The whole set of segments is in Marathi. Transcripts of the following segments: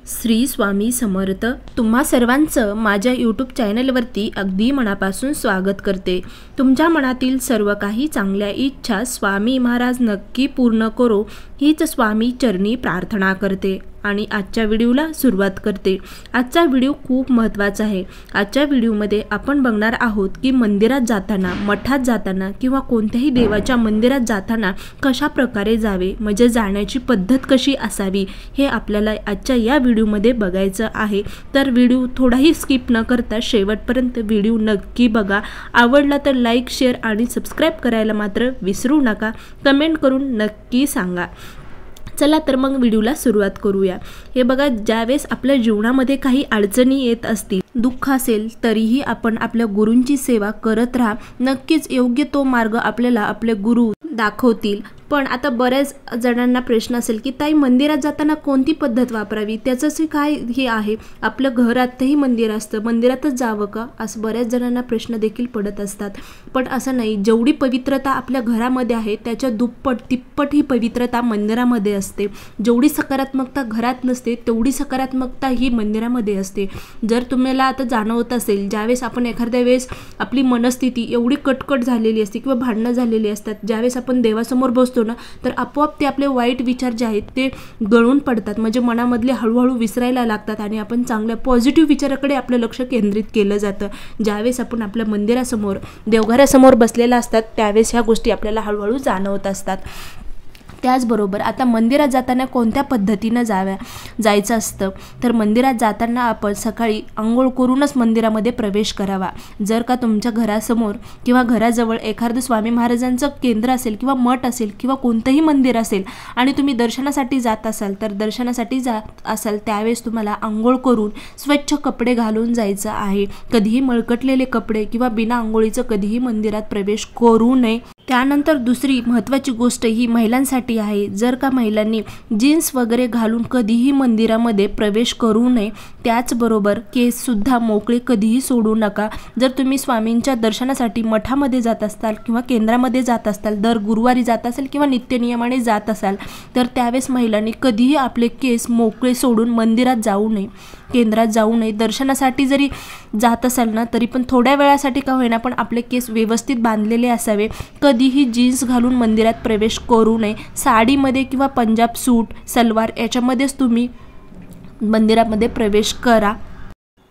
श्री स्वामी समर्थ। तुम्हा सर्वांचं माझ्या यूट्यूब चॅनलवरती अगदी मनापासून स्वागत करते। तुमच्या मनातील सर्व काही चांगल्या इच्छा स्वामी महाराज नक्की पूर्ण करो हीच स्वामी चरणी प्रार्थना करते आणि आजच्या व्हिडिओला सुरुवात करते। आजचा व्हिडिओ खूप महत्त्वाचा आहे। आजच्या व्हिडिओमध्ये आपण बघणार आहोत की मंदिरात जाताना, मठात जाताना किंवा कोणत्याही देवाच्या मंदिरात जाताना कशा प्रकारे जावे, म्हणजे जाण्याची पद्धत कशी असावी हे आपल्याला आजच्या या व्हिडिओमध्ये बघायचं आहे। तर व्हिडिओ थोडाही स्किप न करता शेवटपर्यंत व्हिडिओ नक्की बघा। आवडला तर लाईक, शेअर आणि सबस्क्राइब करायला मात्र विसरू नका। कमेंट करून नक्की सांगा। चला तर मग व्हिडिओला सुरुवात करूया। हे बघा, ज्यावेळेस आपल्या जीवनामध्ये काही अडचणी येत असतील, दुःख असेल, तरीही आपण आपल्या गुरूंची सेवा करत राहा। नक्कीच योग्य तो मार्ग आपल्याला आपले गुरु दाखवतील। पण आता बऱ्याच जणांना प्रश्न असेल की ताई, मंदिरात जाताना कोणती पद्धत वापरावी, त्याचं काय हे आहे, आपल्या घरातही मंदिर असतं, मंदिरातच जावं का, असं बऱ्याच जणांना प्रश्न देखील पडत असतात। पण असं नाही, जेवढी पवित्रता आपल्या घरामध्ये आहे त्याच्या दुप्पट तिप्पट ही पवित्रता मंदिरामध्ये असते। जेवढी सकारात्मकता घरात नसते तेवढी सकारात्मकता ही मंदिरामध्ये असते। जर तुम्हाला आता जाणवत असेल, ज्यावेळेस आपण एखाद्या वेळेस आपली मनस्थिती एवढी कटकट झालेली असते किंवा भांडणं झालेली असतात, ज्यावेळेस आपण देवासमोर बसतो ना, तर आपोआप ते आपले वाईट विचार जे आहेत ते गळून पडतात, म्हणजे मनामधले हळूहळू विसरायला लागतात आणि आपण चांगल्या पॉझिटिव्ह विचाराकडे आपलं लक्ष केंद्रित केलं जातं। ज्यावेळेस आपण आपल्या मंदिरासमोर, देवघरासमोर बसलेला असतात, त्यावेळेस ह्या गोष्टी आपल्याला हळूहळू जाणवत असतात। त्याचबरोबर आता मंदिरात जाताना कोणत्या पद्धतीनं जायचं असतं, तर मंदिरात जाताना आपण सकाळी अंघोळ करूनच मंदिरामध्ये प्रवेश करावा। जर का तुमच्या घरासमोर किंवा घराजवळ एखादं स्वामी महाराजांचं केंद्र असेल किंवा मठ असेल किंवा कोणतंही मंदिर असेल आणि तुम्ही दर्शनासाठी जात असाल, तर दर्शनासाठी जात असाल त्यावेळेस तुम्हाला अंघोळ करून स्वच्छ कपडे घालून जायचं आहे। कधीही मळकटलेले कपडे किंवा बिना अंघोळीचं कधीही मंदिरात प्रवेश करू नये। त्यानंतर दुसरी महत्त्वाची गोष्ट ही महिलांसाठी आहे। जर का महिलांनी जीन्स वगैरे घालून कधीही मंदिरामध्ये प्रवेश करू नये। त्याचबरोबर केससुद्धा मोकळे कधीही सोडू नका। जर तुम्ही स्वामींच्या दर्शनासाठी मठामध्ये जात असाल किंवा केंद्रामध्ये जात असाल, दर गुरुवारी जात असाल किंवा नित्यनियमाने जात असाल, तर त्यावेळेस महिलांनी कधीही आपले केस मोकळे सोडून मंदिरात जाऊ नये, केंद्रात जाऊ नये। दर्शनासाठी जरी जात असाल ना, तरी पण थोड्या वेळासाठी का होईना पण आपले केस व्यवस्थित बांधलेले असावे। कधीही जीन्स घालून मंदिरात प्रवेश करू नये। साडीमध्ये किंवा पंजाब सूट, सलवार याच्यामध्येच तुम्ही मंदिरामध्ये प्रवेश करा।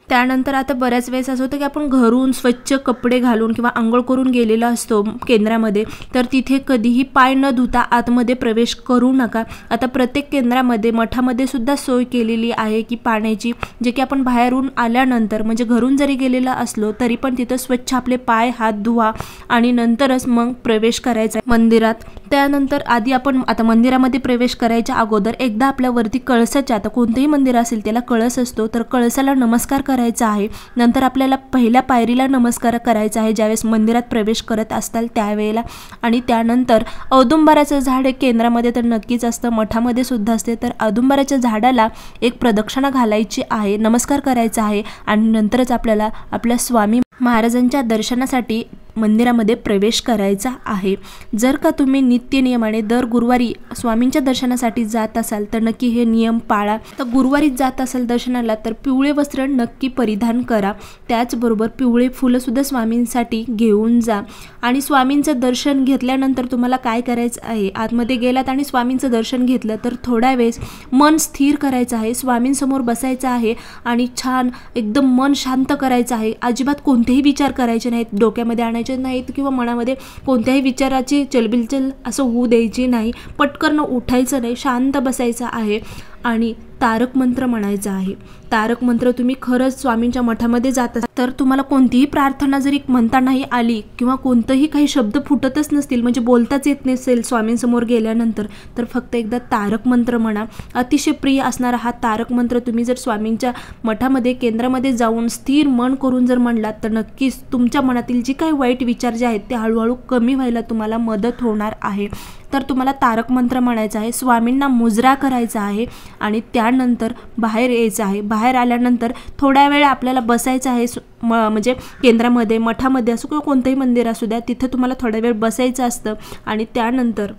त्यानंतर आता बऱ्याच वेळेस असं होतं की आपण घरून स्वच्छ कपडे घालून किंवा अंघोळ करून गेलेला असतो केंद्रामध्ये, तर तिथे कधीही पाय न धुता आतमध्ये प्रवेश करू नका। आता प्रत्येक केंद्रामध्ये, मठामध्ये सुद्धा सोय केलेली आहे की पाण्याची, जे की आपण बाहेरून आल्यानंतर, म्हणजे घरून जरी गेलेला असलो तरी पण तिथं स्वच्छ आपले पाय हात धुवा आणि नंतरच मग प्रवेश करायचा मंदिरात। त्यानंतर आधी आपण आता मंदिरामध्ये प्रवेश करायच्या अगोदर एकदा आपल्यावरती कळसाच्या, आता कोणतंही मंदिर असेल त्याला कळस असतो, तर कळसाला नमस्कार करायचा आहे। नंतर आपल्याला पहिल्या पायरीला नमस्कार करायचा आहे ज्यावेळेस मंदिरात प्रवेश करत असताल त्यावेळेला। आणि त्यानंतर औदुंबराचं झाड हे केंद्रामध्ये तर नक्कीच असतं, मठामध्ये सुद्धा असते, तर औदुंबराच्या झाडाला एक प्रदक्षिणा घालायची आहे, नमस्कार करायचा आहे आणि नंतरच आपल्याला आपल्या स्वामी महाराजांच्या दर्शनासाठी मंदिरामध्ये प्रवेश करायचा आहे। जर का तुम्ही नित्यनियमाने दर गुरुवारी स्वामींच्या दर्शनासाठी जात असाल तर नक्की हे नियम पाळा। तर गुरुवारी जात असाल दर्शनाला तर पिवळे वस्त्र नक्की परिधान करा। त्याचबरोबर पिवळे फुलंसुद्धा स्वामींसाठी घेऊन जा। आणि स्वामींचं दर्शन घेतल्यानंतर तुम्हाला काय करायचं आहे, आतमध्ये गेलात आणि स्वामींचं दर्शन घेतलं तर थोड्या वेळेस मन स्थिर करायचं आहे, स्वामींसमोर बसायचं आहे आणि छान एकदम मन शांत करायचं आहे। अजिबात कोणतेही विचार करायचे नाहीत, डोक्यामध्ये आणायचे नाहीत किंवा मनामध्ये कोणत्याही विचाराची चलबिलचल असं होऊ द्यायची नाही। पटकन उठायचं नाही, शांत बसायचं आहे आणि तारक मंत्र म्हणायचा आहे। तारक मंत्र तुम्ही खरंच स्वामींच्या मठामध्ये जात असाल तर तुम्हाला कोणतीही प्रार्थना जरी म्हणता नाही आली किंवा कोणतंही काही शब्द फुटतच नसतील, म्हणजे बोलताच येत नसेल स्वामींसमोर गेल्यानंतर, तर फक्त एकदा तारक मंत्र म्हणा। अतिशय प्रिय असणारा हा तारक मंत्र तुम्ही जर स्वामींच्या मठामध्ये, केंद्रामध्ये जाऊन स्थिर मन करून जर म्हणलात तर नक्कीच तुमच्या मनातील जी काही वाईट विचार जे आहेत ते हळूहळू कमी व्हायला तुम्हाला मदत होणार आहे। तर तुम्हाला तारक मंत्र म्हणायचा आहे, स्वामींना मुजरा करायचा आहे आणि त्यानंतर बाहेर यायचं आहे। बाहेर आल्यानंतर थोड्या वेळ आपल्याला बसायचं आहे, म्हणजे केंद्रामध्ये, मठामध्ये असो किंवा कोणतंही मंदिर असू द्या, तिथे तुम्हाला थोडा वेळ बसायचं असतं आणि त्यानंतर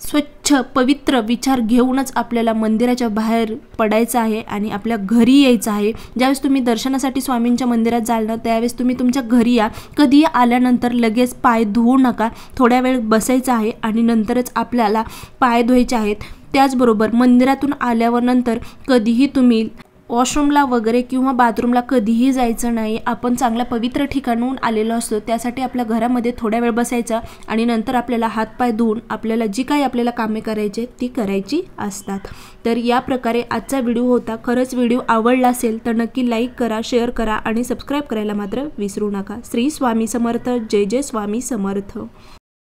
स्वच्छ पवित्र विचार घेऊनच आपल्याला मंदिराच्या बाहेर पडायचं आहे आणि आपल्या घरी यायचं आहे। ज्यावेळेस तुम्ही दर्शनासाठी स्वामींच्या मंदिरात जाल ना, त्यावेळेस तुम्ही तुमच्या घरी या। कधी आल्यानंतर लगेच पाय धुवू नका, थोड्या वेळ बसायचं आहे आणि नंतरच आपल्याला पाय धुवायचे आहेत। त्याचबरोबर मंदिरातून आल्यावर नंतर कधीही तुम्ही वॉशरूमला वगैरे किंवा बाथरूमला कधीही जायचं नाही। आपण चांगल्या पवित्र ठिकाणून आलेलो असतो, त्यासाठी आपल्या घरामध्ये थोड्या वेळ बसायचं आणि नंतर आपल्याला हातपाय धुवून आपल्याला जी काही आपल्याला कामे करायची ती करायची असतात। तर या प्रकारे आजचा व्हिडिओ होता। खरंच व्हिडिओ आवडला असेल तर नक्की लाईक करा, शेअर करा आणि सबस्क्राईब करायला मात्र विसरू नका। श्री स्वामी समर्थ। जय जय स्वामी समर्थ।